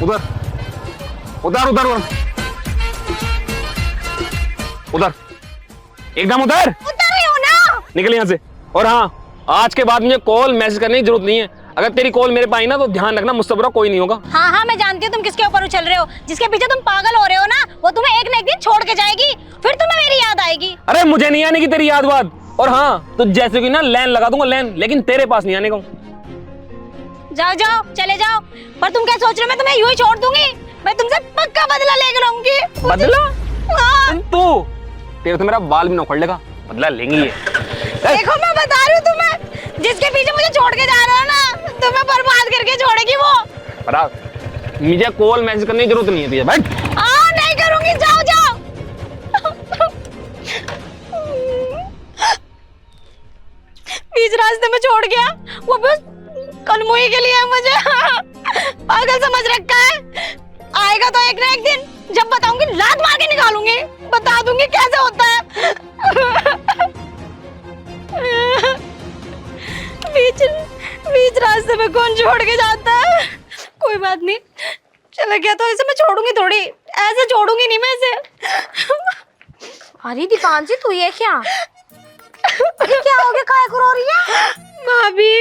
उधर उधर उधर उधर उधर, एकदम उधर उधर ही हो ना। निकल यहाँ से। और हाँ, आज के बाद मुझे कॉल मैसेज करने की जरूरत नहीं है। अगर तेरी कॉल मेरे पाई ना तो ध्यान रखना, मुझसे बुरा कोई नहीं होगा। हाँ हाँ, मैं जानती हूँ तुम किसके ऊपर उछल रहे हो। जिसके पीछे तुम पागल हो रहे हो ना, वो तुम्हें एक न एक दिन छोड़ के जाएगी, फिर तुम्हें मेरी याद आएगी। अरे मुझे नहीं आने की तेरी याद बात। और हाँ, तो जैसे कि ना लैन लगा दूंगा लैन, लेकिन तेरे पास नहीं आने का। जाओ जाओ, चले जाओ। पर तुम क्या सोच रहे हो मैं तुम्हें यूं ही छोड़ दूंगी? मैं तुमसे पक्का बदला लेकर रहूंगी। बदला? हाँ। तू तेरे तो मेरा बाल भी ना उखड़ लेगा, बदला लेंगी ये। देखो मैं बता रही हूँ तुम्हें, जिसके पीछे मुझे छोड़ के जा रहे हो ना, तुम्हें बर्बाद करके छोड़ेगी वो। पता, मुझे कॉल मैसेज करने की जरूरत नहीं है तुझे, बैठ। नहीं करूंगी, जाओ जाओ। बीच रास्ते में छोड़ गया, वो बस कलमुही के लिए मुझे पागल समझ रखा है। आएगा तो एक ना एक दिन, जब बताऊंगी लात मार के निकालूंगी, बता दूंगी कैसे होता है। बीच रास्ते में कौन छोड़ के जाता है? कोई बात नहीं, चला गया तो इसे मैं छोड़ूंगी थोड़ी, ऐसे छोड़ूंगी नहीं मैं इसे। अरे दीपांशी, तू ये क्या? अरे क्या हो गया, काहे को रो रही है? भाभी,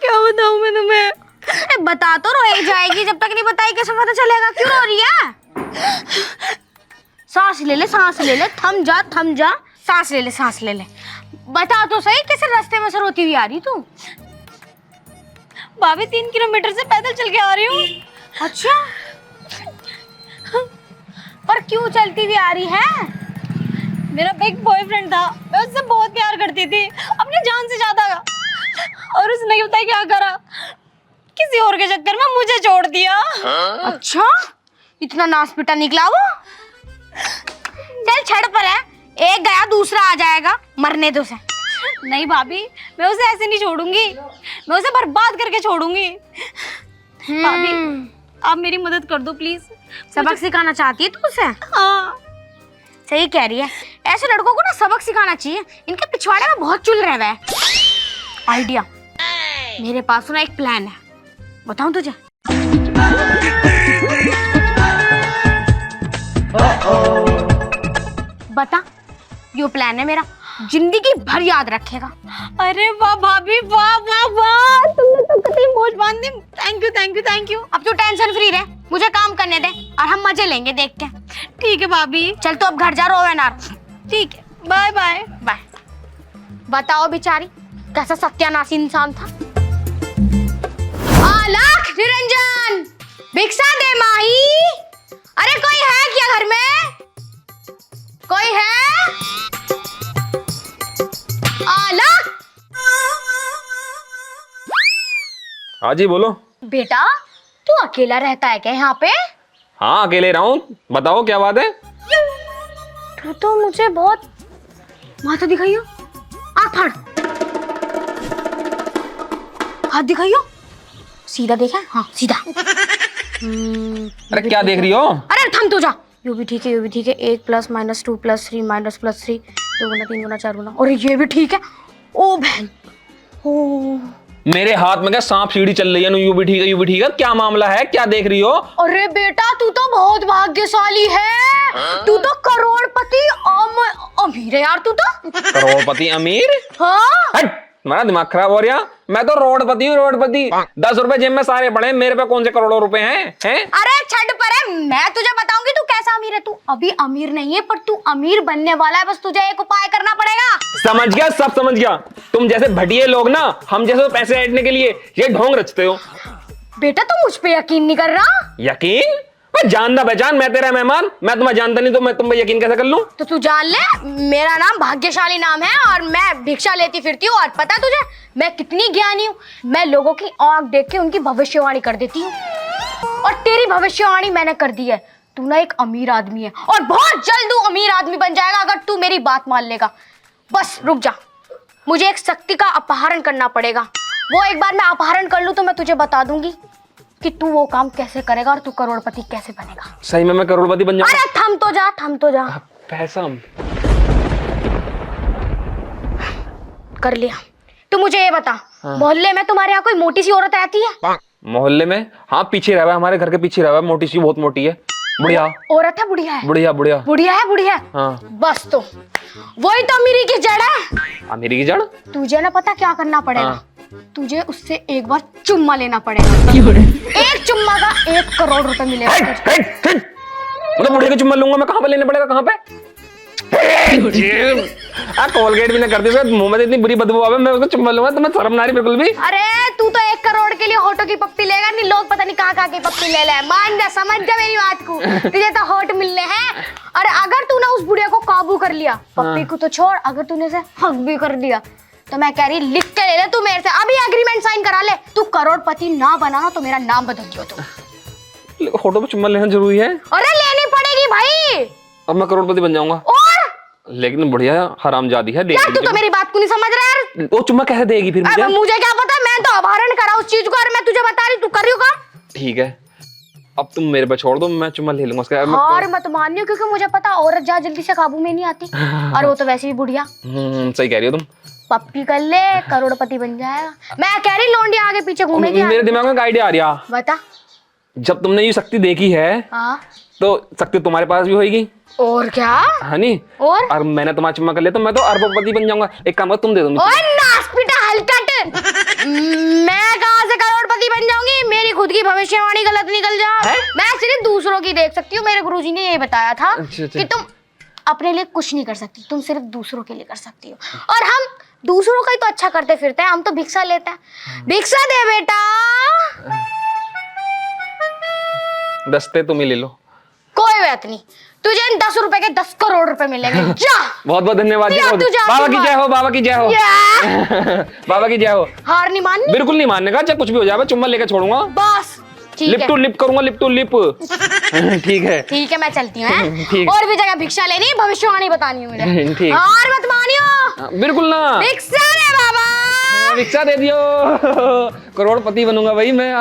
क्या बताऊं मैं तुम्हें? बता तो रो ही जाएगी, जब तक नहीं बताई कैसे पता चलेगा? क्यों रो रही है? सांस ले ले, सांस ले ले, थम जा थम जा, सांस ले ले, सांस ले ले। बता तो सही, कैसे रास्ते में से रोती हुई आ रही तू? भाभी 3 किलोमीटर से पैदल चल के आ रही हूँ। अच्छा, पर क्यों चलती हुई आ रही है? मेरा एक बॉयफ्रेंड था, मैं उससे बहुत प्यार करती थी, अपनी जान से ज्यादा। और उसने बताया क्या करा, किसी और के चक्कर में मुझे छोड़ दिया। अच्छा, इतना नास पिटा निकला वो? चल छड़ पर है, एक गया दूसरा आ जाएगा, मरने दो उसे। नहीं भाभी, मैं उसे ऐसे नहीं छोड़ूंगी, मैं उसे बर्बाद करके छोड़ूंगी। भाभी, आप मेरी मदद कर दो प्लीज। सबक सिखाना चाहती है तू उसे? हाँ। सही कह रही है, ऐसे लड़कों को ना सबक सिखाना चाहिए, इनके पिछवाड़े में बहुत चुल रहे हैं। आइडिया, मेरे पास ना एक प्लान है, बताऊं तुझे? बता, यो प्लान है मेरा, जिंदगी भर याद रखेगा। अरे वाह भाभी, वाह वाह वाह, तुमने तो कतई मौज बांध दी। Thank you thank you thank you. अब तू टेंशन फ्री रह, मुझे काम करने दे और हम मजे लेंगे देख के। ठीक है भाभी। चल तो अब घर जा, रोवे ना। ठीक है, बाय बाय बाय। बताओ बेचारी, कैसा सत्यानाशी इंसान था। आलाख निरंजन, भिक्षा दे माही। अरे कोई है क्या घर में? कोई है? आलाख। हाँ जी बोलो। बेटा, तू अकेला रहता है क्या यहाँ पे? हाँ अकेले रहा हूँ, बताओ क्या बात है। तो मुझे बहुत माथा दिखाइयो, आँख फाड़, हाथ दिखाइयो, सीधा देखा? हाँ सीधा। अरे क्या देख रही हो? अरे थम तो जा। यू भी ठीक है, यू भी ठीक है। 1 + -2 + 3 - +3 2 गुना 3 गुना 4 गुना, और ये भी ठीक है। ओ बहन, ओ मेरे हाथ में क्या सांप सीढ़ी चल रही है? यू भी ठीक है, यू भी ठीक है, क्या मामला है, क्या देख रही हो? अरे बेटा, तू तो बहुत भाग्यशाली है। तू तो करोड़पति अमीर है यार, तू तो करोड़पति अमीर? हाँ। हट, तुम्हारा दिमाग खराब हो रहा। मैं तो रोडपति हूँ, रोडपति। 10 रुपए जेब में सारे पड़े, मेरे पे कौन से करोड़ों रुपए हैं? अरे छड़ पर है, मैं तुझे बताऊंगी तू कैसा अमीर है। तू अभी अमीर नहीं है, पर तू अमीर बनने वाला है, बस तुझे एक उपाय करना पड़ेगा। समझ गया, सब समझ गया। तुम जैसे भटिये लोग ना, हम जैसे पैसे ऐंठने के लिए ये ढोंग रचते हो। बेटा तू मुझ पे यकीन नहीं कर रहा? यकीन? मैं जानना पहचान, मैं तेरा मेहमान, मैं तुम्हें जानता नहीं तो मैं तुम पे यकीन कैसे कर लूं? तो तू जान ले, मेरा नाम भाग्यशाली नाम है और मैं भिक्षा लेती फिरती हूँ। और पता है तुझे मैं कितनी ज्ञानी हूँ? मैं लोगों की आंख देख के उनकी भविष्यवाणी कर देती हूँ, और तेरी भविष्यवाणी मैंने कर दी है। तू ना एक अमीर आदमी है, और बहुत जल्द तू अमीर आदमी बन जाएगा अगर तू मेरी बात मान लेगा। बस रुक जा, मुझे एक शक्ति का अपहरण करना पड़ेगा। वो एक बार मैं अपहरण कर लूँ तो मैं तुझे बता दूंगी कि तू वो काम कैसे करेगा और तू करोड़पति कैसे बनेगा। सही में मैं करोड़पति बन जाऊंगा? अरे थम तो जा, थम तो जा। पैसा कर लिया। तू मुझे ये बता, मोहल्ले में तुम्हारे यहाँ कोई मोटी सी औरत रहती है? मोहल्ले में? हाँ, पीछे रहा है, हमारे घर के पीछे रहा है, मोटी सी, बहुत मोटी है, बुढ़िया। औरत है बुढ़िया है? बुढ़िया बुढ़िया। बुढ़िया है बुढ़िया है। हाँ। बस तो वही तो अमीरी की जड़ है। अमीरी की जड़? तुझे ना पता क्या करना पड़ेगा? हाँ। तुझे उससे एक बार चुम्मा लेना पड़ेगा। एक चुम्मा का 1 करोड़ रुपए मिलेगा तुझे। मतलब बुढ़िया का चुम्मा लूंगा मैं, कहाँ पे लेने पड़ेगा, कहाँ पे? कोलगेट भी ना करती, मुंह में इतनी बुरी बदबू आवे, मैं उसको चुम्मा लूंगा तो मैं शर्म ना रही बिल्कुल भी। अरे तू तो 1 करोड़ के लिए होठों की पप्पी लेगा नहीं, लोग पता नहीं कहाँ की पप्पी ले ले। मान जा, समझ जा मेरी बात को, तुझे तो होठ मिलने हैं। और अगर तूने उस बुढ़िया को काबू कर लिया, पप्पी को तो छोड़, अगर तूने उसे हक भी कर दिया, तो मैं कह रही लिख के ले ले तू मेरे से, अभी एग्रीमेंट साइन करा ले। तू करोड़पति ना बनाना तो मेरा नाम बदल दियो तू। फोटो पे चुम्मा लेना जरूरी है? अरे लेनी पड़ेगी भाई। अब मैं करोड़पति बन जाऊंगा। और लेकिन बढ़िया हरामजादी है। यार तू तो मेरी बात को नहीं समझ रहा यार। वो चुम्मा कैसे देगी फिर मुझे? मुझे क्या पता, मैं तो अपहरण करा उस चीज को और मैं तुझे बता रही, तू कर रही होगा। ठीक है, अब तुम मेरे पे छोड़ दो, मैं चुम्मा ले लूंगा उसका। और मत मानियो, क्योंकि मुझे पता औरत जा जल्दी से काबू में नहीं आती। और वो तो वैसे भी बुढ़िया। सही कह रही हो तुम। पप्पी कर ले, करोड़पति बन जाएगा। मैं कह रही लौंडिया आगे पीछे घूमेगी। मेरे दिमाग में एक आइडिया आ रहा। बता। जब तुमने ये शक्ति देखी है, हाँ, तो शक्ति तुम्हारे पास भी होगी। और क्या? हाँ नहीं? और मैंने तुम्हारा चुम्मा कर लिया तो मैं तो अरबपति बन जाऊंगा। एक काम करो, तुम दे दो मुझे। ओए नासपीटा हलकट। मैं कहाँ से करोड़पति बन जाऊंगी? मेरी खुद की भविष्यवाणी गलत निकल जाए। मैं सिर्फ दूसरों की देख सकती हूँ। मेरे गुरुजी ने ये बताया था कि तुम अपने लिए कुछ नहीं कर सकती, तुम सिर्फ दूसरों के लिए कर सकती हो। और हम दूसरों का ही तो अच्छा करते फिरते हैं, हम तो भिक्षा लेते हैं। भिक्षा दे बेटा। 10 तुम ही ले लो। कोई बात नहीं, तुझे इन 10 रुपए के 10 करोड़ रुपए मिलेंगे। जा। बहुत बहुत धन्यवाद। बाबा की जय हो, बाबा की जय हो। बाबा की जय हो। हार नहीं माननी? बिल्कुल नहीं मानने का, चाहे कुछ भी हो जाए, चुम्मा लेकर छोड़ूंगा बस। लिप टू लिप करूंगा, लिप टू लिप। ठीक है ठीक है, मैं चलती हूँ। ठीक। और भी जगह भिक्षा लेनी, भविष्यवाणी बतानी है मुझे। ठीक। हार मत मानियो। बिल्कुल ना। भिक्षा दे बाबा। भिक्षा दे दियो। करोड़पति बनूंगा भाई मैं।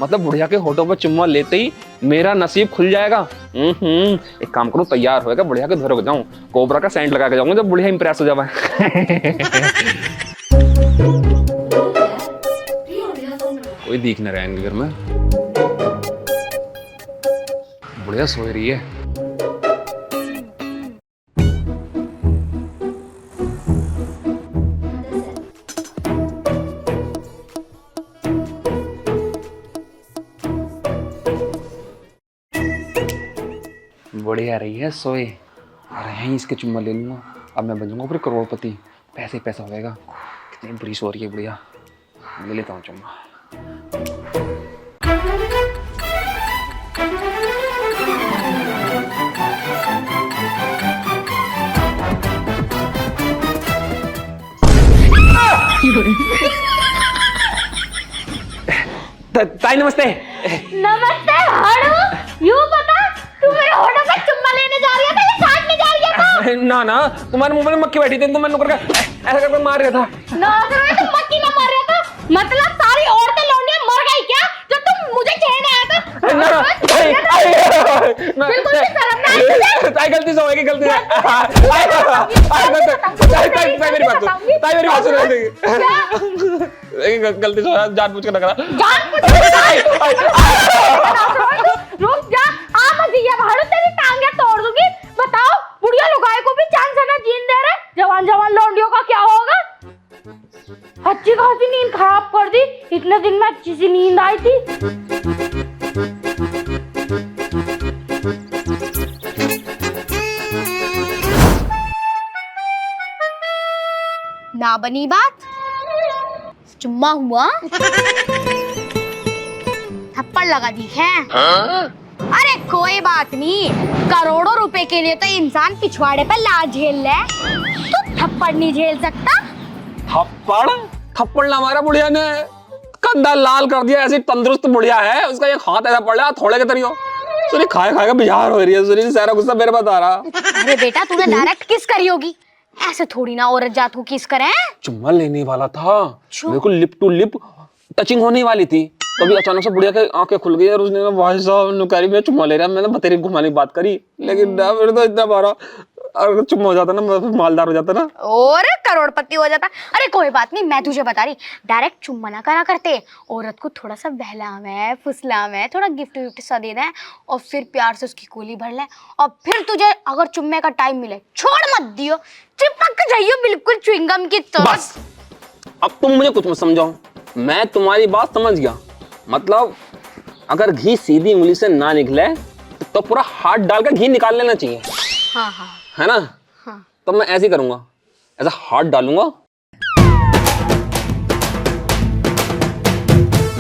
मतलब बुढ़िया के होठों पर चुम्मा लेते ही मेरा नसीब खुल जाएगा। एक काम करूं, तैयार होएगा, बुढ़िया के घर हो जाऊं, कोबरा का सेंट लगा के जाऊंगा जब बुढ़िया इंप्रेस हो जाए। कोई दिख न रहेंगे घर में। बुढ़िया सो रही है। बढ़िया रही है सोए। और यहीं इसके चुम्मा ले लूंगा, अब मैं बन जाऊंगा फिर करोड़पति। पैसे ही पैसा होएगा। कितनी बुरी सो रही है बढ़िया। ले लेता हूँ चुम्मा। ताई नमस्ते। नमस्ते हाड़ू। यूं पता तू मेरे होठों पे चुम्मा लेने जा रही है या काटने जा रही है? ना ना, तुम्हारे मुंह में मक्खी बैठी थी तो मैंने नुकर के ऐसा करके मार रहा था। ना तो मक्खी ना मार रहा था, मतलब सारी औरतें लौंडियां मर गई क्या जो तुम मुझे कहने आया था? ना बिल्कुल भी शर्म नहीं। ताई गलती से होगी, गलती से। ताई मेरी बात सुन, ताई मेरी बात सुन। गलती से जानबूझ के लग रहा। रुक जा, आ मत दिया भाड़ू, तेरी टांगे तोड़ दूंगी। बताओ, बुढ़िया लुगाई को भी चांस है ना जीन दे रहे, जवान जवान लौंडियों का क्या होगा? अच्छी खासी नींद खराब कर दी। इतने दिन में अच्छी सी नींद आई थी। ना बनी बात, चुम्मा हुआ, थप्पड़ लगा दी है। अरे कोई बात नहीं, करोड़ों रुपए के लिए तो इंसान पिछवाड़े पर लात झेल ले, तो थप्पड़ नहीं झेल सकता? थप्पड़? थप्पड़ ना मारा बुढ़िया ने, कंधा लाल कर दिया। ऐसी तंदुरुस्त बुढ़िया है, उसका एक हाथ ऐसा पड़ रहा थोड़े के तरियो। सुनी खाए खाएगा बिहार हो रही है। सुनी सारा गुस्सा मेरे पास आ रहा। अरे बेटा, तूने डायरेक्ट किस करी होगी, ऐसे थोड़ी ना औरत जात को किस करें। चुम्मा लेने वाला था, बिल्कुल लिप टू लिप टचिंग होने वाली थी, तभी अचानक से बुढ़िया की आंखें खुल गई और उसने भाई साहब नुकारी में चुम्मा ले रहा। मैंने बतेरी घुमाने की बात करी, लेकिन ना मेरे तो इतना मारा। अगर चुम्मा हो जाता ना मैं फिर मालदार हो जाता ना। और करोड़पति हो जाता। अरे कोई बात नहीं, मैं तुझे बता रही, डायरेक्ट चुम्मा ना करा करते, औरत को थोड़ा सा बहलावे फुसलावे, थोड़ा गिफ्ट विफ्ट सा दे दे और फिर प्यार से उसकी गोली भर ले, और फिर तुझे अगर चुम्मे का टाइम मिले छोड़ मत दियो, चिपक जाइयो बिल्कुल च्युइंगम की तरह। बस अब तुम मुझे कुछ मत समझाओ, मैं तुम्हारी बात समझ गया। मतलब अगर घी सीधी उंगली से ना निकले तो पूरा हाथ डाल कर घी निकाल लेना चाहिए। हाँ हाँ है ना? हाँ। तो मैं ऐसे ही करूंगा, ऐसा हाथ डालूंगा।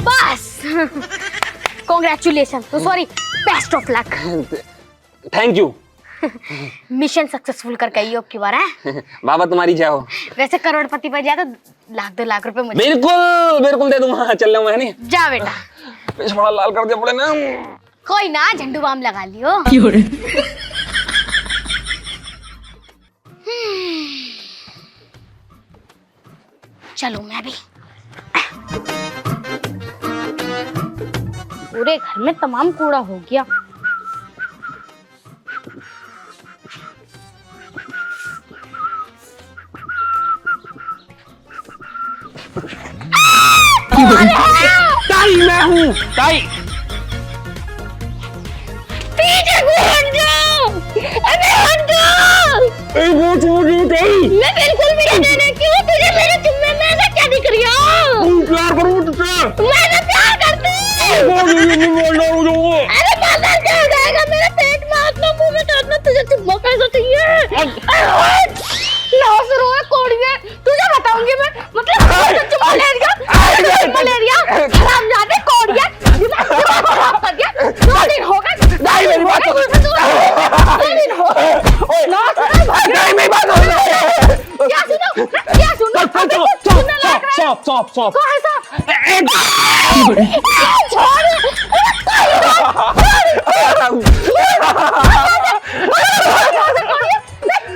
बस कॉन्ग्रेचुलेशन, तो sorry, best of luck. Thank you. Mission successful कर गई हो की बार है। बाबा तुम्हारी जय हो। वैसे करोड़पति बन जाए तो लाख 2 लाख रुपए मुझे। बिल्कुल बिल्कुल दे दूंगा, चल रहा हूँ मैं। नहीं जा बेटा। पेश बड़ा लाल कर दिया पड़े ना। कोई ना, झंडू बाम लगा लियो। चलो मैं भी। पूरे घर में तमाम कूड़ा हो गया। ताई मैं हूँ, ताई। पीछे को हट जाओ, अबे हट जाओ। वो ताई। मैं बिल्कुल भी नहीं देने क्यों, तुझे मेरे चुम्मे में मैं क्या दिख रही हूँ? प्यार करूँ तुझसे। मैं प्यार करती हूँ। अरे बाजार क्या हो जाएगा, मेरा पेट में हाथ में मुंह में काटना, तुझे चुम्मा कैसा चाहिए? लॉस रो है कोड़िए, तुझे बताऊंगी मैं, मतलब तुझे चुम्मा ले लिया, चुम्मा ले लिया, हरामजादे कोड़िए, दिमाग खराब कर दिया। 2 दिन हो गए, 2 दिन हो गए, 2 दिन हो गए। लॉस नहीं मेरी बात सुनो। क्या सुनो, क्या सुनो? स्टॉप। कौन है साहब?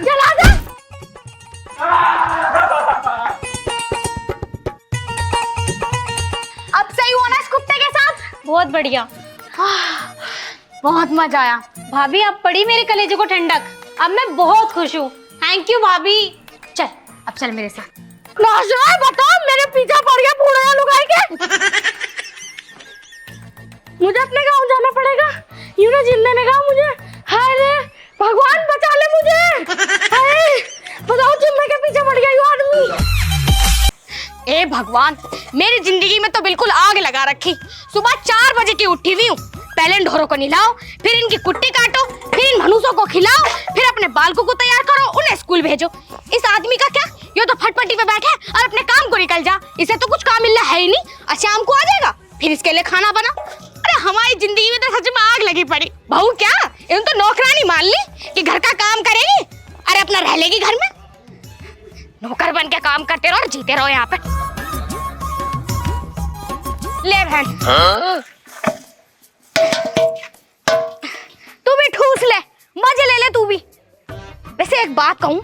जला दे। अब सही हुआ ना इस कुत्ते के साथ? बहुत बढ़िया। बहुत मजा आया। भाभी आप पड़ी मेरे कलेजे को ठंडक, अब मैं बहुत खुश हूँ। थैंक यू भाभी। चल अब चल मेरे साथ। नाज़रा बताओ, मेरे पीछे पड़ गया बूढ़ा लुगाई के। मुझे अपने गांव जाना पड़ेगा, यूं ना जिंदे ने कहा मुझे। हाय रे भगवान बचा ले मुझे। हाय बताओ, जिम्मे के पीछे पड़ गया यू आदमी। ए भगवान, मेरी जिंदगी में तो बिल्कुल आग लगा रखी। सुबह 4 बजे की उठी हुई हूँ, पहले इन ढोरों को नहलाओ, फिर इनकी कुट्टी काटो, फिर इन मनुष्यों को खिलाओ, फिर अपने बालकों को तैयार करो, उन्हें स्कूल भेजो। इस आदमी का क्या, ये तो फटपटी पे बैठे और अपने काम को निकल जा, इसे तो कुछ काम मिलना है ही नहीं। और शाम को आ जाएगा, फिर इसके लिए खाना बना। अरे हमारी जिंदगी में तो सच में आग लगी पड़ी। बहू क्या, इन तो नौकरानी मान ली कि घर का काम करेगी, अरे अपना रह लेगी घर में। नौकर बन के काम करते रहो और जीते रहो यहाँ पे। ले बहन, तू भी ठूस ले, मजे ले ले तू भी। वैसे एक बात कहूँ,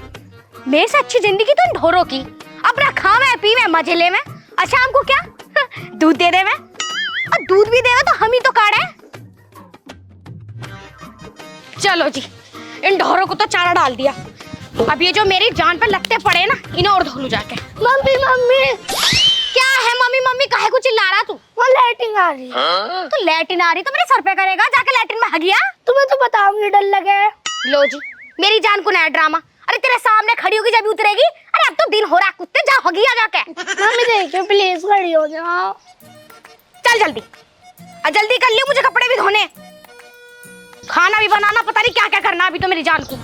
मेरे से अच्छी जिंदगी तो इन ढोरों की, अपना खावे पीवे मजे ले में, और शाम को क्या दूध दे दे में, और दूध भी देवे तो हम ही तो काढ़े। चलो जी, इन ढोरों को तो चारा डाल दिया, अब ये जो मेरी जान पे लगते पड़े ना, इन्हें और धो लूं जाके। मम्मी मम्मी क्या है, मम्मी मम्मी काहे को चिल्ला रहा तू? वो लैट्रिन आ रही। तो लैट्रिन आ रही तो मेरे सर पे करेगा, जाके लैट्रिन में हगिया। तुम्हें तो बताऊंगी, डर लगे। लो जी, मेरी जान को नया ड्रामा। अरे तेरे सामने खड़ी होगी जब उतरेगी। अरे अब तो दिन हो रहा, कुत्ते जा हगिया जाके। मम्मी देखियो प्लीज, खड़ी हो जाओ। चल जल्दी, जल्दी कर लियो, मुझे कपड़े भी धोने, खाना भी बनाना, पता नहीं क्या क्या करना अभी तो मेरी जान को।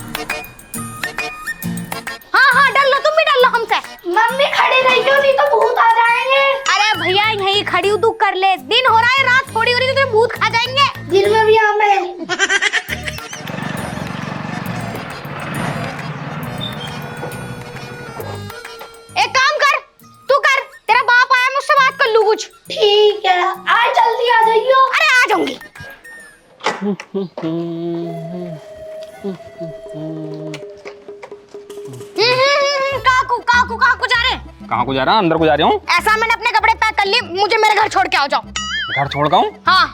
हाँ हाँ डर लो, तुम भी डर लो हमसे। मम्मी खड़ी रहियो, नहीं तो भूत आ जाएंगे। अरे भैया यही खड़ी हूँ, तू कर ले, दिन हो रहा है, रात थोड़ी हो रही, तो भूत खा जाएंगे। दिन में भी हमें। एक काम कर, तू कर, तेरा बाप आया, मुझसे बात कर लूँ कुछ। ठीक है, आज जल्दी आ जाइयो। अरे आ जाऊंगी। काकू जा रहे? कहाँ को जा रहा? अंदर को जा रहा हूँ। ऐसा मैंने अपने कपड़े पैक कर लिए, मुझे मेरे घर छोड़ के आओ जाओ। घर छोड़ का हूँ? हाँ।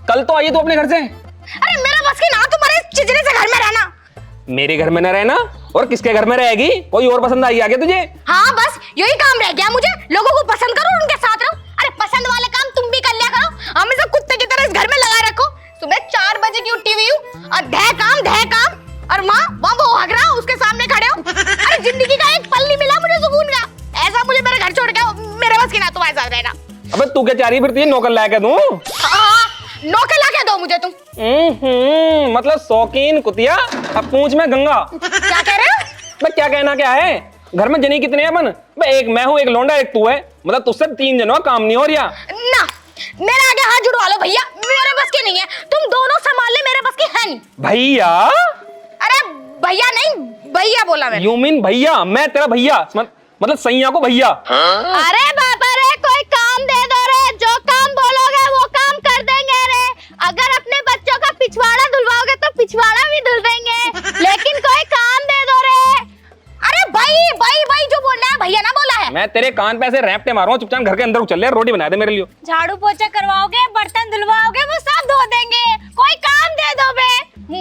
कल तो आइए तो अपने घर से। अरे मेरा बस की ना, तुम्हारे चिचरे से घर में रहना। मेरे घर में न रहना और किसके घर में रहेगी? कोई और पसंद आई आगे तुझे? हाँ बस यही काम रह गया मुझे, लोगों को पसंद करो, उनके साथ रहो। अरे पसंद वाले काम तुम भी कर लिया करो, हमेशा कुत्ते की तरह इस घर में लगा रखो। सुबह 4 बजे की उठी हुई हूँ और धह काम, और माँ वहाँ वो हग रहा, उसके सामने खड़े हो। अरे जिंदगी का एक पल नहीं मिला मुझे सुकून का। ऐसा मुझे मेरे घर छोड़ के मेरे बस की ना तुम्हारे साथ रहना। अबे तू क्या चाह रही फिरती है? नौकर ला के दूं? हाँ, नौकर ला के दो मुझे तुम। मतलब शौकीन कुतिया, अब पूंछ में गंगा। क्या कह रहे हो? मैं क्या कहना क्या है? घर में जनी कितने हैं अपन? एक मैं हूँ, एक लौंडा, एक तू है, मतलब तुझसे 3 जनों का काम नहीं हो रहा ना। मेरे आगे हाथ जुड़वा लो भैया, मेरे बस की नहीं है, तुम दोनों संभाल ले, मेरे बस की है नहीं। भैया? अरे भैया नहीं, भैया बोला मैंने। यू मीन भैया? मैं तेरा भैया मतलब सैया को भैया? अरे बाबा रे, कोई काम दे दो रे, जो काम बोलोगे वो काम कर देंगे रे। अगर अपने बच्चों का पिछवाड़ा धुलवाओगे तो पिछवाड़ा भी धुल देंगे, लेकिन कोई काम दे दो रे। अरे भाई भाई भाई जो बोल रहा है भैया ना बोला है। मैं तेरे कान पे ऐसे रैपटे मारूंगा, चुपचाप घर के अंदर चल ले, रोटी बना दे मेरे लिए। झाड़ू पोछा करवाओगे, बर्तन धुलवाओगे, वो सब धो देंगे। कोई काम दे दो बे।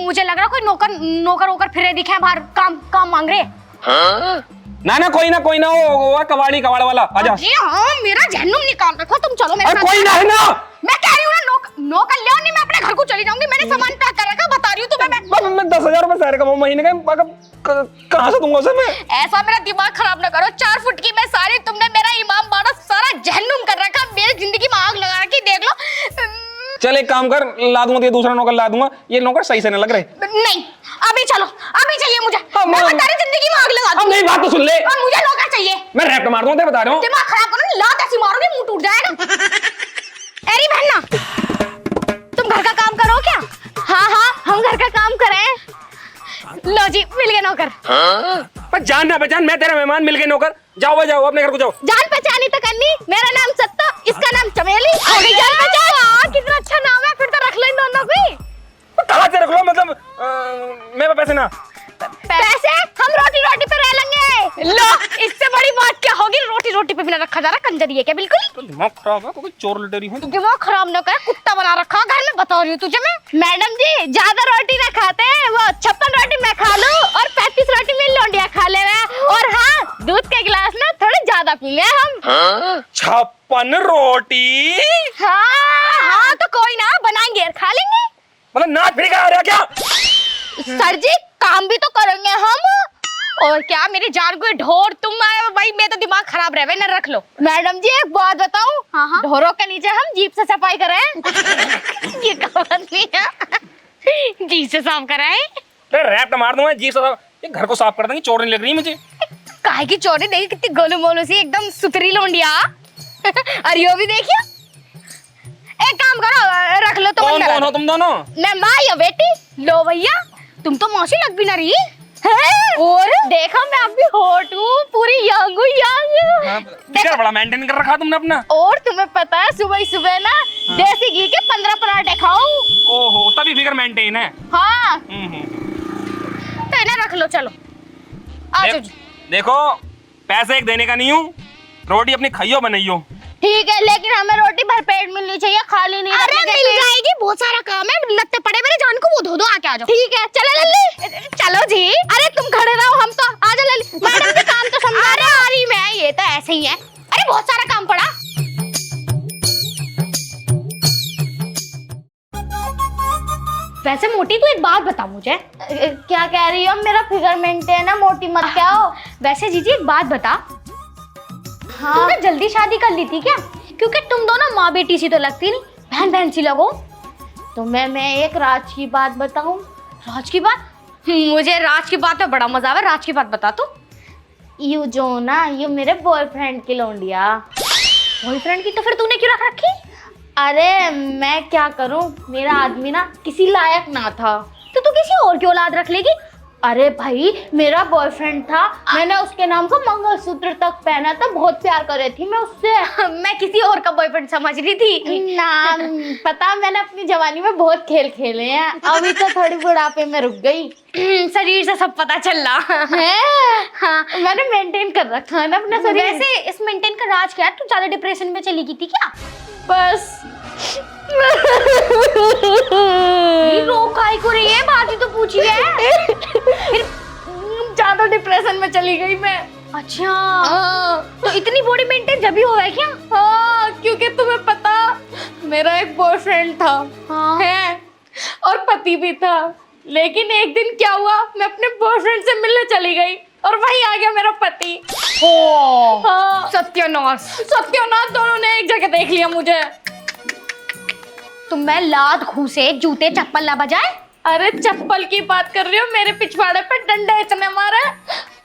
मुझे लग रहा कोई नौकर फिरे दिखे बाहर, काम मांग रहे। ना कोई ना वो कबाड़ी कबाड़ वाला आजा। जी हाँ, मेरा जहन्नुम निकाल रखो, तुम चलो मेरे साथ। कोई ना है ना। मैं कह रही हूँ ना, नौकर ले आओ, नहीं मैं अपने घर को चली जाऊंगी। मैंने सामान पैक कर रखा, बता रही हूँ तुम्हें। मैं 10,000 रुपए सारे कमाऊं महीने का, कहाँ से दूंगा उसे मैं? ऐसा मेरा दिमाग खराब ना करो। 4 फुट की मैं सारी, तुमने मेरा इमाम बाड़ा सारा जहन्नुम कर रखा, मेरी जिंदगी में आग लगा रखी, देख लो। चल एक काम कर, ला दूंगा, ये दूसरा नौकर ला दूंगा, ये नौकर सही से नहीं लग रहे। नहीं, अभी चलो, अभी चाहिए मुझे। हाँ, मैं तुम्हारी जिंदगी में आग लगा दूंगी। नहीं, बात तो सुन ले। और मुझे नौकर चाहिए। मैं रैप मार दूंगा, बता रहा हूँ। दिमाग खराब करो नहीं, लात ऐसी मारोगे मुंह टूट जाएगा। अरे बहना, तुम घर का काम करो क्या? हाँ, हम घर का काम करें। लो जी, मिल गए नौकर। पर जान ना पहचान, मैं तेरा मेहमान, मिल गए नौकर। जाओ अपने घर को जाओ। जान पहचानी तो करनी। मेरा नाम सत्ता, इसका नाम चमेली। जान पहचान। कितना अच्छा नाम है, फिर तो रख लो इन दोनों को। कहाँ से रख लो? मतलब मेरे पैसे ना। पैसे हम रोटी पे रह लेंगे। लो, इससे बड़ी बात क्या होगी? रोटी पे भी ना रखा जा रहा, कंजरी है क्या बिल्कुल? तो दिमाग खराब है, कोई चोर लुटेरी हूँ। दिमाग खराब न कर, कुत्ता बना रखा घर में, बता रही हूँ तुझे मैं। मैडम जी ज्यादा रोटी ना खाते, वो 56 रोटी मैं खा लूं और 35 रोटी मेरी लौंडिया खा ले। और हाँ, दूध के गिलास में थोड़े ज्यादा पी ले हम। 56 रोटी? हाँ तो कोई ना, बनाएंगे और खा लेंगे। मतलब नाच फिर आ रहा क्या? सर जी काम भी तो करेंगे हम, और क्या मेरी जान को ढोर तुम आए भाई, मैं तो दिमाग खराब रहे ना, रख लो। मैडम जी एक बात बताऊं? हाँ। ढोरों के नीचे हम जीप से सफाई कराएं। ये कहावत नहीं है, जीप से साफ कराएं। रैप मार दूंगा जी साहब, ये घर को साफ कर देंगे, चोर नहीं लग रही मुझे। काहे की चोरी? देखी कितनी गोलू मोलू सी, एकदम सुथरी लौंडिया। और यो भी देखिए। एक काम करो, रख लो तो। कौन हो तुम दोनों? मैं माँ या बेटी। लो भैया, तुम तो मौसी लग भी ना रही है। और देखो मैं अभी हॉट हूँ, पूरी यंग हूँ, यंग। फिगर बड़ा मेंटेन कर रखा तुमने अपना। और तुम्हें पता है सुबह सुबह ना देसी घी के 15 पराठे खाओ। ओहो, तभी फिगर मेंटेन है। हाँ। तो इन्हें रख लो, चलो आ जाओ। देखो, पैसे एक देने का नहीं हूँ, रोटी अपनी खाइयो बनाइयो। ठीक है, लेकिन हमें रोटी भर पेट मिलनी चाहिए, खाली नहीं। अरे मिल जाएगी, बहुत सारा काम है, लगते पड़े मेरे जान को, वो धो दो आके आ जाओ। ठीक है, चलो लल्ली। चलो जी। अरे तुम खड़े रहो, हम तो आ जाओ लल्ली। मैडम जी काम तो समझा। अरे आ रही मैं, ये तो ऐसे ही है। अरे बहुत सारा काम पड़ा। वैसे मोटी तू एक बात बता मुझे। क्या कह रही हो? मेरा फिगर मेंटेन है, मोटी मत क्या हो। वैसे जीजी एक बात बता, हाँ तुमने जल्दी शादी कर ली थी क्या? क्योंकि तुम दोनों माँ बेटी सी तो लगती नहीं, बहन बहन सी लगो। तुम्हें मैं एक राज की बात बताऊं। राज की बात? मुझे राज की बात में बड़ा मजा आवे, राज की बात बता तू। यू जो ना, यू मेरे बॉयफ्रेंड की लौंडिया। बॉयफ्रेंड की? तो फिर तूने क्यों रख रखी? अरे मैं क्या करूं, मेरा आदमी ना किसी लायक ना था, तो तू किसी और की औलाद रख लेगी? अरे भाई मेरा बॉयफ्रेंड था, मैंने उसके नाम का मंगलसूत्र तक पहना था, बहुत प्यार कर रही थी मैं उससे। मैं किसी और का बॉयफ्रेंड समझ रही थी ना। पता, मैंने अपनी जवानी में बहुत खेल खेले हैं, अभी तो थोड़ी बुढ़ापे में रुक गई। शरीर से सब पता चल रहा है। हाँ, मैंने मेंटेन कर रखा है ना अपना शरीर। वैसे इस मेंटेन का राज क्या है? तू ज्यादा डिप्रेशन में चली गई थी क्या? बस। रो काहे को रही है, बात ही तो पूछी है। फिर ज्यादा डिप्रेशन में चली गई मैं। अच्छा, हाँ तो इतनी बॉडी मेंटेन जब भी हो गया क्या? हाँ, क्योंकि तुम्हें पता मेरा एक बॉयफ्रेंड था। हाँ। है और पति भी था, लेकिन एक दिन क्या हुआ, मैं अपने बॉयफ्रेंड से मिलने चली गई और वहीं आ गया मेरा पति। हाँ, सत्यानाश। सत्यानाश, दोनों ने एक जगह देख लिया मुझे। तुम मैं लात घूसे जूते चप्पल ना बजाए। अरे चप्पल की बात कर रही हो, मेरे पिछवाड़े पे डंडे इतने मारे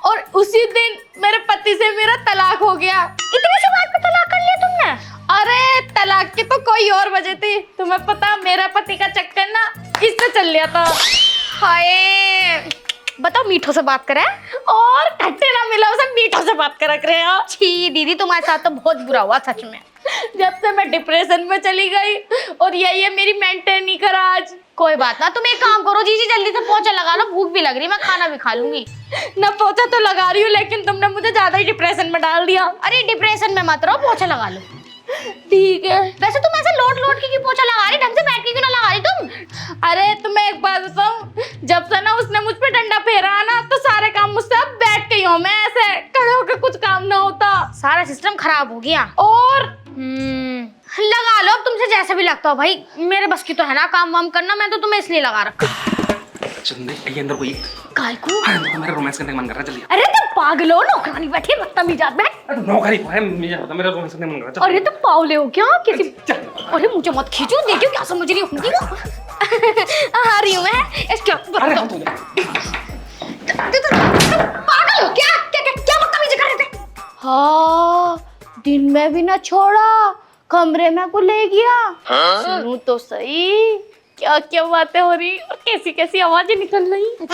और उसी दिन मेरे पति से मेरा तलाक हो गया। इतनी सी बात पे तलाक कर लिया तुमने? अरे तलाक की तो कोई और वजह थी, तुम्हें पता मेरा पति का चक्कर ना इससे चल लिया था। हाय, बताओ मीठों से बात करे और खट्टे ना मिला उसे मीठों से बात करा करे। छी दीदी, तुम्हारे साथ तो बहुत बुरा हुआ सच में। जब से मैं डिप्रेशन में चली गई और ये मेरी मेंटेन नहीं करा आज। कोई बात ना, तुम एक काम करो जीजी, जल्दी से पोंछा लगा लो, भूख भी लग रही, मैं खाना भी खा लूंगी। ना पोछा तो लगा रही हूँ, लेकिन तुमने मुझे ज्यादा ही डिप्रेशन में डाल दिया। अरे डिप्रेशन में मत रहो, पोंछा लगा लो। ठीक है। वैसे तुम ऐसे लोट लोट के क्यों पोंछा लगा रही, ढंग से बैठ के क्यों ना लगा रही तुम? अरे तुम्हें एक बात बताऊं, जब से ना उसने मुझ पे डंडा फेरा ना, तो सारे काम मुझसे अब बैठ के ही हो, मैं ऐसे खड़े होकर कुछ काम ना होता। सारा सिस्टम खराब हो गया। और लगा लो अब तुमसे जैसे भी लगता हो भाई, मेरे बस की तो है ना काम वाम करना, मैं तो तुम्हें इसलिए लगा रखा। चंदे ये अंदर कोई काय को? मेरा रोमांस करने का मन कर रहा है, जल्दी। अरे तुम पागल हो, नौकरानी बैठी है बदतमीज आदमी। अरे नौकरी को है, मुझे पता, मेरा रोमांस करने का मन कर रहा है। अरे तुम पावले हो क्या किसी? अरे मुझे मत खींचो, देखियो क्या समझ रही हो आ रही हूँ मैं इसके। अरे हम तो पागल हो क्या? क्या बदतमीजी कर रहे थे? हाँ, दिन में भी ना छोड़ा, कमरे में को ले गया। सुनूं तो सही, क्या क्या बातें हो रही और कैसी कैसी आवाजें निकल रही।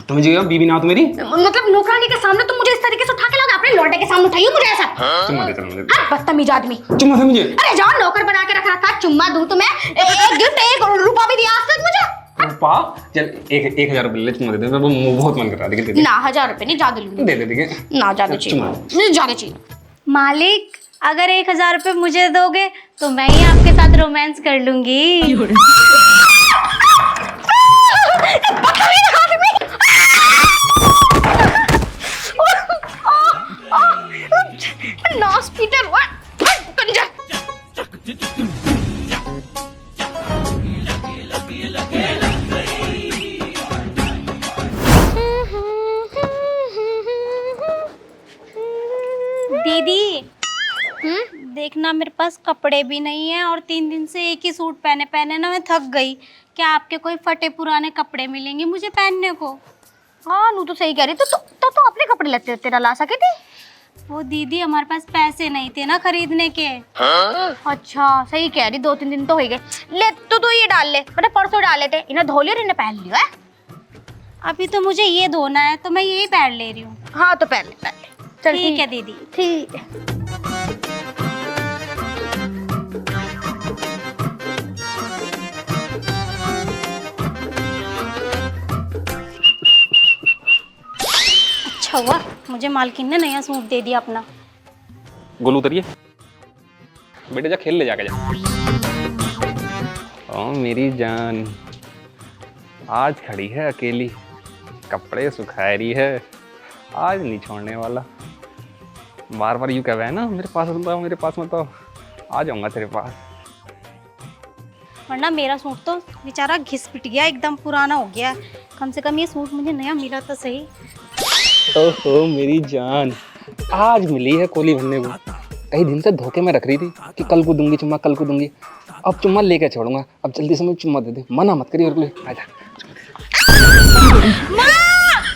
तुम जी बीबी ना हो तो मेरी, मतलब नौकरानी के सामने तुम मुझे इस तरीके से उठा के लाओगे, अपने लौंडे के सामने उठाइए मुझे ऐसा। चुम्मा दे चल, हाँ, बदतमीज आदमी। चुम्मा दे मुझे। अरे जाओ, नौकर बना के रख रखा, चुम्मा दूं तुम्हें? एक गिफ्ट 1 रुपया भी दिया आज तक मुझे? रुपा चल, 1000 रुपये ले, चुम्मा दे दे, मेरा बहुत मन कर रहा है, दे दे ना 1000 रुपए नहीं, ज्यादा लूंगी। दे दे दे ना ज्यादा चाहिए, ज्यादा चाहिए। मालिक, अगर 1000 रुपए मुझे दोगे तो मैं ही आपके साथ रोमांस कर लूंगी। नास पीटर हुआ कंजर। दीदी, देखना मेरे पास कपड़े भी नहीं है और 3 दिन से एक ही सूट पहने पहने ना मैं थक गई। क्या आपके कोई फटे पुराने कपड़े मिलेंगे मुझे पहनने को? हाँ, नू तो सही कह रही, तो अपने कपड़े लेते तेरा ला सके थे। वो दीदी, हमारे पास पैसे नहीं थे ना खरीदने के। अच्छा, सही कह रही, 2-3 दिन तो हो गए। ले तो ये डाल ले, मैंने परसों डाले थे, इन्हें धो लिया और इन्हें पहन लिया है। अभी तो मुझे ये धोना है तो मैं यही पहन ले रही हूँ। हाँ तो पहन ले। चल ठीक है दीदी। ठीक है। अच्छा हुआ मुझे मालकिन ने नया सूट दे दिया अपना। गोलू उतरिए बेटे, जा खेल ले जाके जा। ओ मेरी जान, आज खड़ी है अकेली, कपड़े सुखा रही है, आज नहीं छोड़ने वाला। बार बार यूं कह रहा है ना, मेरे पास मत आओ, मेरे पास मत आओ, आ जाऊंगा तेरे पास। वरना मेरा सूट तो बेचारा घिस पिट गया, एकदम पुराना हो गया। कम से कम ये सूट मुझे नया मिला तो सही। ओहो मेरी जान, आज मिली है कोली भरने को। कई दिन से धोखे में रख रही थी कि कल को दूंगी चुम्मा, कल को दूंगी। अब चुम्मा लेके छोड़ूंगा, अब जल्दी से मुझे चुम्मा दे दे, मना मत करिए। और आजा।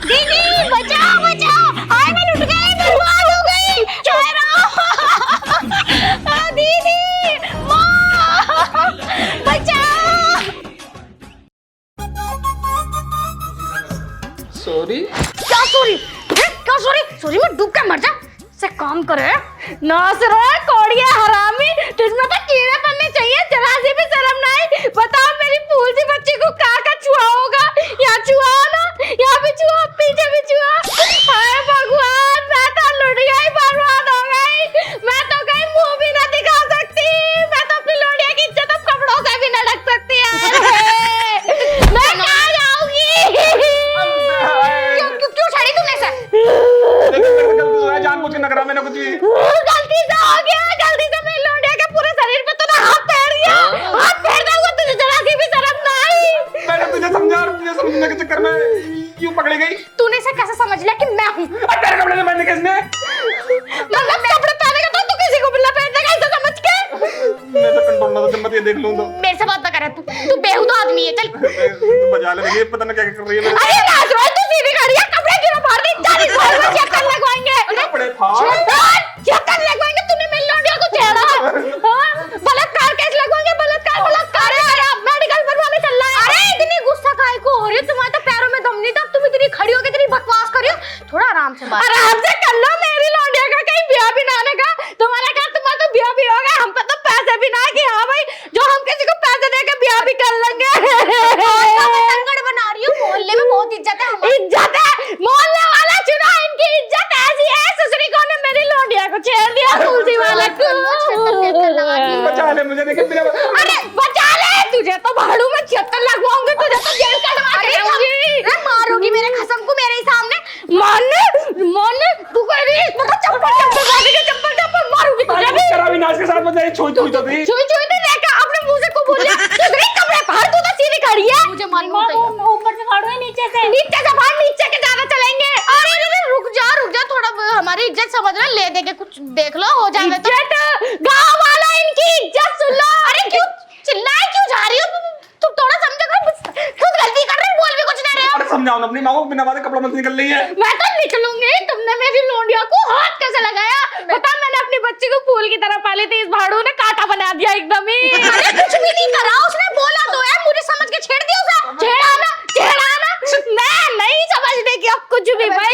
दीदी बचाओ बचाओ, हाय मैं लुट गई, बर्बाद हो गई। दीदी माँ बचाओ। सॉरी। क्या सॉरी? क्या सॉरी? सॉरी में डूब के मर जा। से काम करे नासरा कोड़िया हरामी, तुझमें तो कीड़े पड़ने चाहिए, जरा सी भी शर्म नहीं। बताओ मेरी फूल सी बच्ची को का छुआ होगा? यहाँ छुआ ना, यहाँ भी छुआ, पीछे भी छुआ। हाय भगवान, मैं तो लुट गई, बर्बाद हो गई। मैं तो कहीं मुंह भी ना दिखा सकती। कुछ भी। गलती से हो गया, गलती से मेरी लौंडिया के पूरे शरीर पे तूने हाथ फेर दिया। हाथ फेरता हुआ तुझे जरा सी भी शर्म ना आई। मैंने तुझे समझा और तुझे समझने के चक्कर में क्यों पकड़ी गई? तूने इसे कैसे समझ लिया कि मैं हूँ? तेरे कपड़े से मैंने किसने? मतलब कपड़े पहनेगा तो तू किसी को भी लपेट देगा ऐसा समझ के। मैं तो कंट्रोल ना तो मत ये देख लूं तो। मेरे से बात ना कर, तू बेहुदा आदमी है। चल तू बजा ले, ये पता ना क्या कर रही है मेरे। अरे नाच रहा है तू, सीधी खड़ी है, कपड़े क्यों फाड़ दी? जानी खोल में चक्कर लगवाएंगे। कपड़े फाड़। चक्कर लगवाएंगे, तूने मेरी लौंडिया को छेड़ा। हाँ, बलात्कार केस लगवाएंगे, बलात्कार बलात्कार। अरे अब मेडिकल बनवाने चल रहा है। अरे इतनी गुस्सा काहे को हो रही है? तुम्हारे तो पैरों में दम नहीं था, तुम इतनी खड़ी होकर इतनी बकवास कर रही हो। थोड़ा आराम से बात। आराम से कर लो, मेरी लौंडिया का कहीं ब्याह भी ना आने का। तुम्हारा क्या, तुम्हारा तो ब्याह भी होगा, हम पे तो पैसे भी ना है कि हाँ भाई जो हम किसी को पैसे दे के ब्याह भी कर लेंगे। संगड़ बना रही हो, मोहल्ले में बहुत इज्जत है हमारी। इज्जत है, मोहल्ले वाला चुना, इनकी इज्जत ऐसी है। ससुरी को ने मेरी लौंडिया को छेड़ दिया, तुलसी वाले को। बचा ले मुझे, देखे मेरा। अरे बचा ले, तुझे तो भाड़ू में 76 लगवाऊंगी, तुझे तो जेल कटवा के दूंगी। अरे मारोगी मेरे खसम को मेरे ही सामने। मानने तू कह रही है मतलब चप्पल मारूंगी तुझे भी। तेरा विनाश के साथ मतलब छुई तो थी। छुई तो देखा अपने मुंह से को बोलिया। तुझे कपड़े फाड़, तू तो सीधी खड़ी है। मुझे मालूम है। ऊपर से फाड़ू है, नीचे से फाड़, नीचे के ज्यादा चलेंगे। अरे रुक जा थोड़ा, हमारी इज्जत समझ लो, ले देके कुछ देख लो, हो जाए तो। गाँव वाला इनकी इज्जत सुन लो। अरे क्यों चिल्लाए, क्यों जा रही हो तुम? थोड़ा समझो, खुद गलती कर रहे हो, बोल भी कुछ नहीं रहे हो। अरे समझाओ ना अपनी माँ को, बिना बात कपड़ा मत निकल रही है। मैं तो निकलूंगी, तुमने मेरी लौंडिया को हाथ कैसे लगाया? पता, मैंने अपनी बच्ची को फूल की तरह पाली थी, इस भाड़ू ने कांटा बना दिया एकदम ही। अरे कुछ भी नहीं करा उसने, बोला तो है, मुझे समझ के छेड़ दिया उसे। छेड़ा ना मैं नहीं समझने की अब कुछ भी भाई।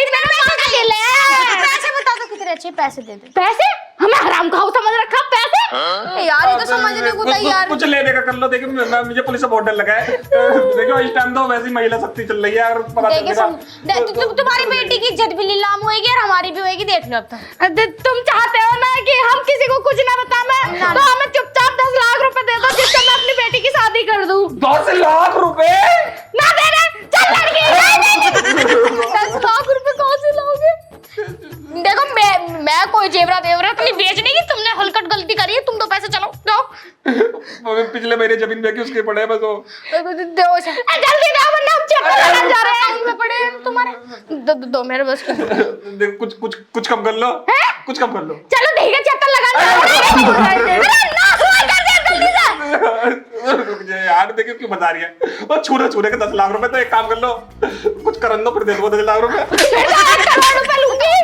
पैसे बता दो कितने अच्छे पैसे दे दे। पैसे हमें हराम खाओ समझ रखा पैसे। यार ये तो समझने को तैयार। कुछ ले देगा कर लो। देखिए मुझे पुलिस से बहुत डर लगा है। देखो इस टाइम तो वैसी महिला शक्ति चल रही है और पता चलेगा तुम्हारी बेटी की इज्जत भी नीलाम होएगी और हमारी भी होएगी, देख लो अब तो। तुम चाहते हो ना कि हम किसी को कुछ ना बताएं, तो हमें चुपचाप 10 लाख रुपए दे दो, जिससे मैं अपनी बेटी की शादी कर दूं। 10 लाख रुपए ना दे रहे, चल लड़की। 10 लाख रुपए कहाँ से लाओगे? देखो मैं कोई जेवरात नहीं बेचने की, तुमने हलकट गलती करी है, तुम तो पैसे चलो दो। पिछले महीने जमीन बेची उसके पड़े बस वो। दो जल्दी दो वरना हम चप्पल लगाने जा रहे हैं। में पड़े हैं तुम्हारे। दो मेरे बस की। देखो कुछ कम कर लो, कुछ कम कर लो। चलो ठीक है, चप्पल लगा रुक जा यार, देखिए क्यों बता रही है वो। छूरे के 10 लाख रुपए, तो एक काम कर लो, कुछ करन दो फिर दे दो 10 लाख रुपए।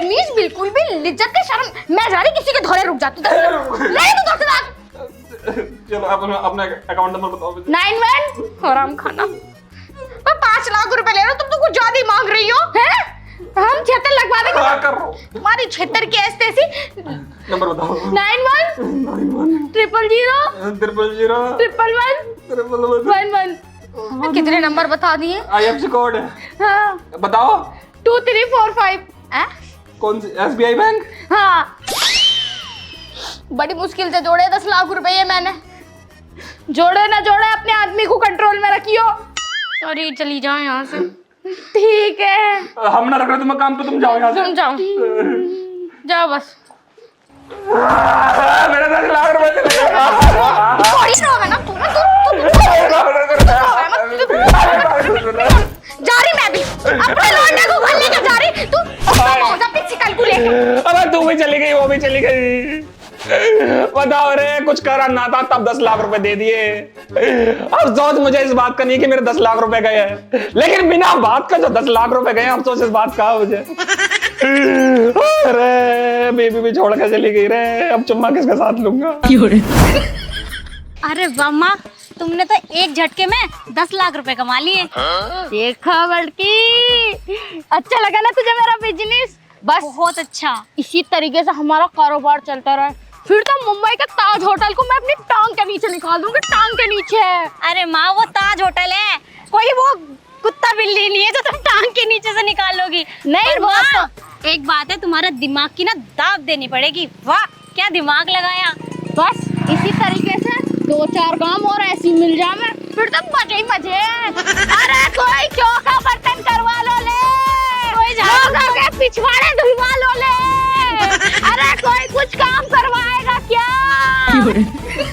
मीज बिल्कुल भी इज्जत के शर्म। मैं जा रही किसी के धोरे, रुक जाती नहीं तो 10 लाख। चलो अपना अकाउंट नंबर बताओ। 91 हराम खाना। मैं 5 लाख रुपए ले रहा हूँ, तुम तो कुछ ज्यादा ही मांग रही हो। हैं? हम 76 लगवा देंगे। हाँ कर रहा हूँ। तुम्हारी 76 की ऐसी नंबर बताओ। 91 000 11 कितने नंबर बता दिए? IFSC कोड हाँ बताओ। 2345। कौन सी? SBI bank. हाँ बड़ी मुश्किल से जोड़े 10 लाख रुपए ये मैंने। जोड़े ना जोड़े, अपने आदमी को कंट्रोल में रखियो। अरे चली जाओ यहाँ से। ठीक है, हम ना रख रहे तुम्हें काम पे, तुम जाओ यहाँ से। तुम जाओ बस। मेरे 10 लाख रुपए चले गए। थोड़ी ना होगा ना तू जा रही, मैं भी अपने लौंडे को घर लेकर जा रही। तू अपनी शिकल को लेकर। अबे तू भी चली गई, वो भी चली गई। बताओ रे, कुछ करना था तब 10 लाख रुपए दे दिए। अफसोस मुझे इस बात का नहीं कि मेरे 10 लाख रुपए गए हैं, लेकिन बिना बात का जो 10 लाख रुपए गए, अफसोस इस बात का मुझे। अरे बेबी भी छोड़ के चली गई रे, अब चुम्मा किसके साथ लूंगा। अरे वाह, तुमने तो एक झटके में 10 लाख रुपए कमा लिए। देखा बड़की, अच्छा लगा ना तुझे मेरा बिजनेस? बस बहुत अच्छा। इसी तरीके से हमारा कारोबार चलता रहे, फिर तो मुंबई के ताज होटल को मैं अपनी टांग के नीचे निकाल दूंगी। टांग के नीचे। अरे माँ, वो ताज होटल है, कोई वो कुत्ता बिल्ली नहीं है जो तुम टांग के नीचे से निकालोगी। नहीं माँ, एक बात है, तुम्हारा दिमाग की ना दाब देनी पड़ेगी। वाह क्या दिमाग लगाया। बस इसी तरीके से 2-4 काम और ऐसी मिल जाए, फिर तो मजे ही मजे। अरे कोई क्यों का बर्तन करवा लो ले, कोई झाड़ू के पिछवाड़े धुलवा लो ले। अरे कोई कुछ काम करवाएगा क्या?